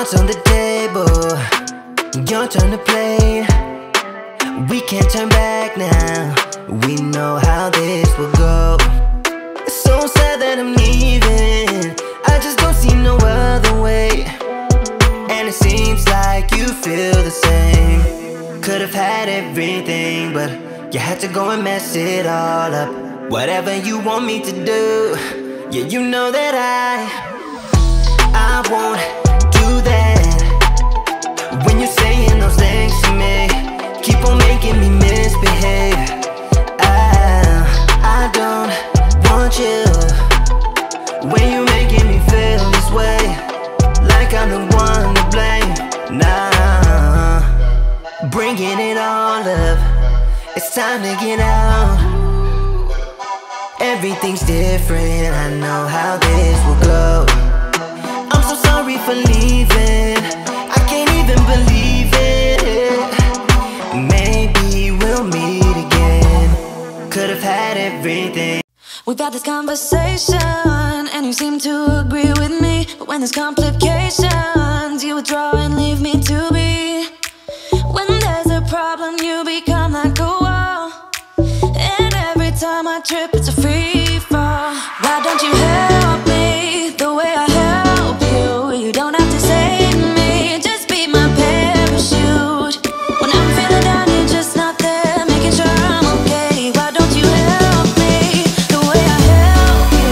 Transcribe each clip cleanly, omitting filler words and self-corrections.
Cards on the table, your turn to play. We can't turn back now, we know how this will go. It's so sad that I'm leaving, I just don't see no other way. And it seems like you feel the same. Could've had everything, but you had to go and mess it all up. Whatever you want me to do, yeah, you know that I won't do that. When you're saying those things to me, keep on making me misbehave. I don't want you when you're making me feel this way, like I'm the one to blame. Nah, bringing it all up, it's time to get out. Everything's different, I know how this will go. I'm so sorry for leaving, I can't even believe it. Maybe we'll meet again, could've had everything. We've had this conversation, and you seem to agree with me. But when there's complications, you withdraw and leave me to be. When there's a problem, you become like a wall, and every time I trip, it's a free fall. Why don't you help me the way I help you? You don't have to save me, just be my parachute. When I'm feeling down, you're just not there, making sure I'm okay. Why don't you help me the way I help you?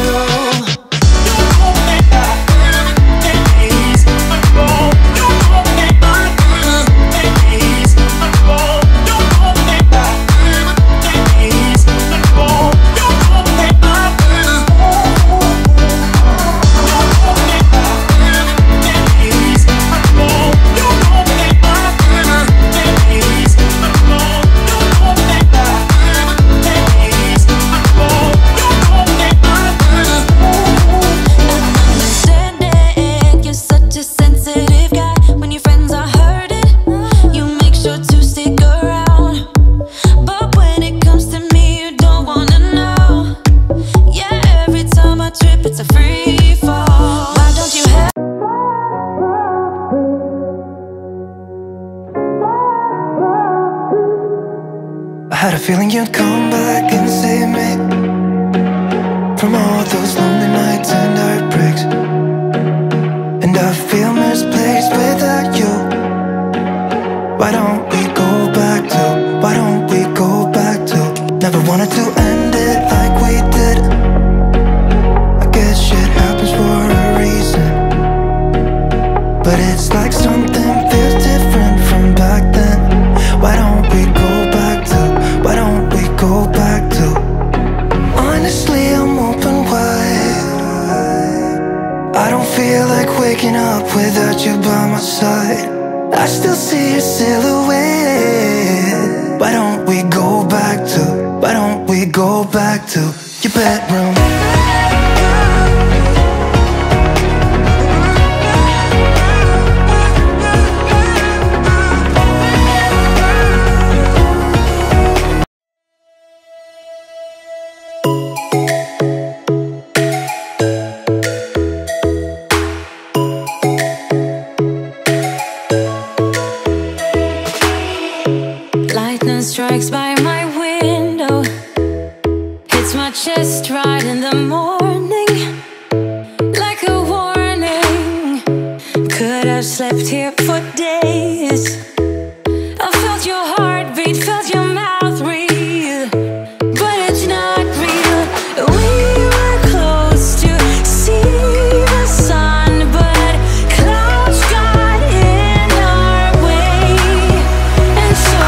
I had a feeling you'd come back and save me from all those lonely nights and heartbreaks. And I feel misplaced without you. Why don't we go back to, why don't we go back to? Never wanted to end it like we did. I guess shit happens for a reason, but it's like something feels different from back then. Why don't we go back to, why don't we go back to? Honestly, I'm open wide. I don't feel like waking up without you by my side. I still see your silhouette. Why don't we go back to, why don't we go back to your bedroom? Strikes by my window, hits my chest right in the morning, like a warning. Could have slept here for days. I felt your heartbeat, felt your mouth breathe, but it's not real. We were close to see the sun, but clouds got in our way, and so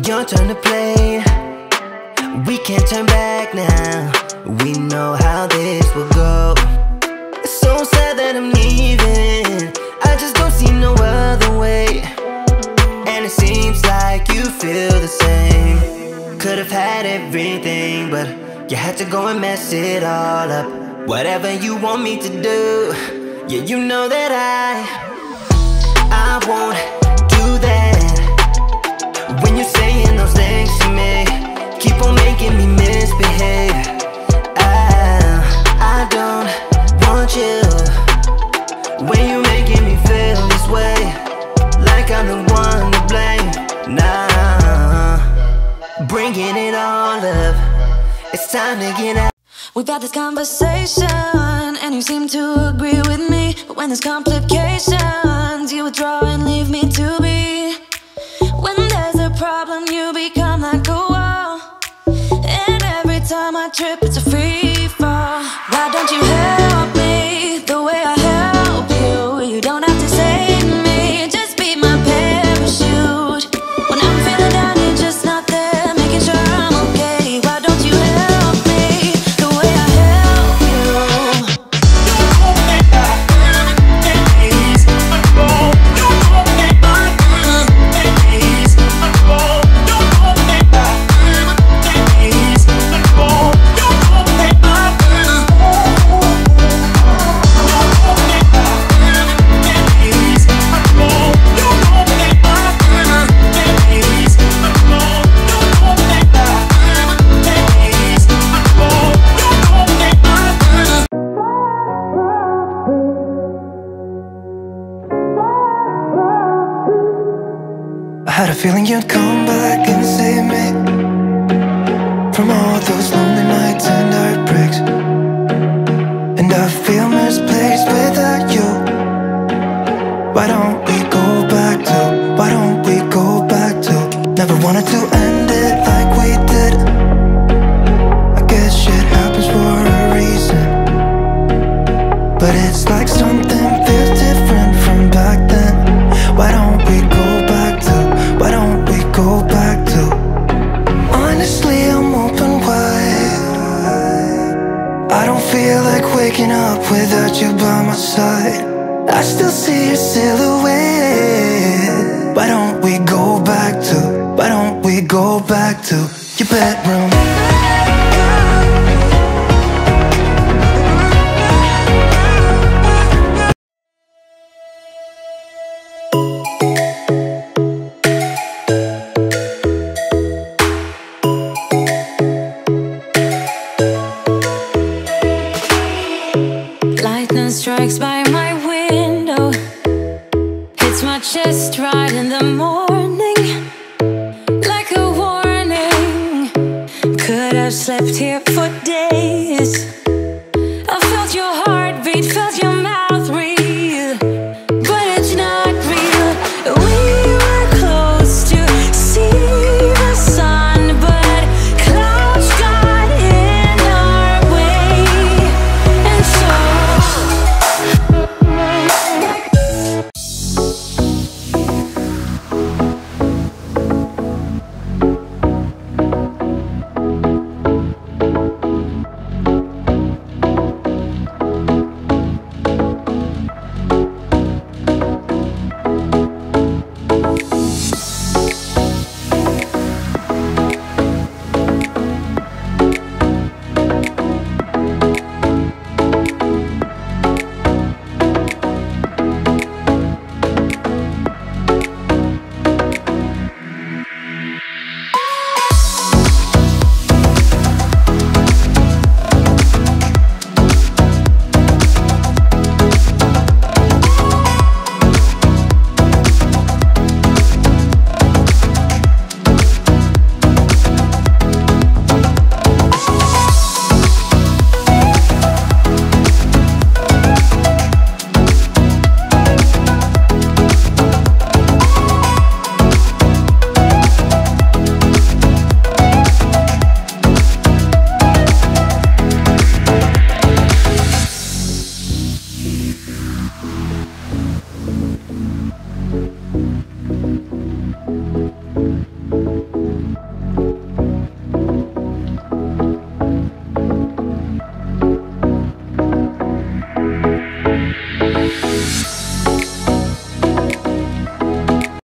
your turn to play. We can't turn back now. We know how this will go. It's so sad that I'm leaving. I just don't see no other way. And it seems like you feel the same. Could've had everything, but you had to go and mess it all up. Whatever you want me to do, yeah, you know that I won't do that. When you're saying those things to me, keep on making me misbehave. I don't want you when you're making me feel this way, like I'm the one to blame. Nah, bringing it all up. It's time to get out. We've had this conversation, and you seem to agree with me. But when there's complications, you withdraw and leave me to be. When there's a problem, you become like a wall. And every time I trip, it's a free fall. Why don't you help me the way I help you? You don't have to save me, just be my parachute. When I'm feeling down, you're just not there, making sure I'm okay. Why don't you help me the way I help you? I had a feeling you'd come back and save me from all those lonely nights and heartbreaks. And I feel misplaced without you. Why don't we go back to, why don't we go back to? Never wanted to end it like we did. I guess shit happens for a reason, but it's like something feels different from back then. Why don't we go back to, why don't we go back to? Honestly, I'm open wide. I don't feel like waking up without you by my side. I still see your silhouette. Why don't we go back to, why don't we go back to your bedroom? Lightning strikes by my window, hits my chest right in the morning, like a warning. Could have slept here for days.